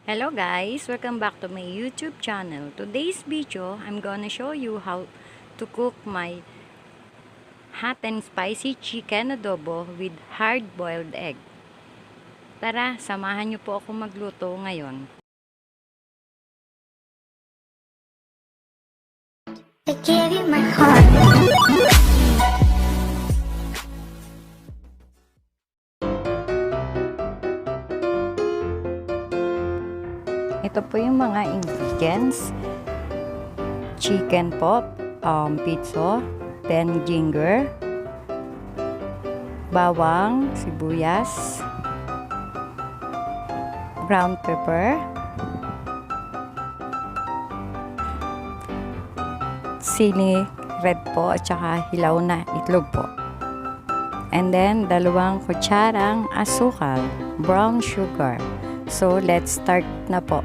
Hello guys, welcome back to my YouTube channel. Today's video, I'm gonna show you how to cook my hot and spicy chicken adobo with hard-boiled egg. Tara, samahan niyo po ako magluto ngayon. I gave you my heart. Ito po yung mga ingredients. Chicken po, pizza, then ginger, bawang, sibuyas, brown pepper, sili red po at saka hilaw na itlog po. And then, 2 kutsarang asukal, brown sugar. So, let's start na po.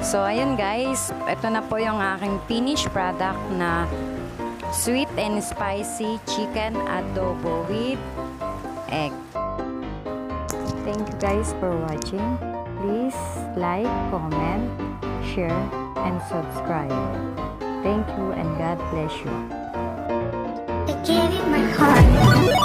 So, ayun guys, ito na po yung aking finished product na sweet and spicy chicken adobo with egg. Thank you guys for watching. Please like, comment, share, and subscribe. Thank you and God bless you. I gave you my heart.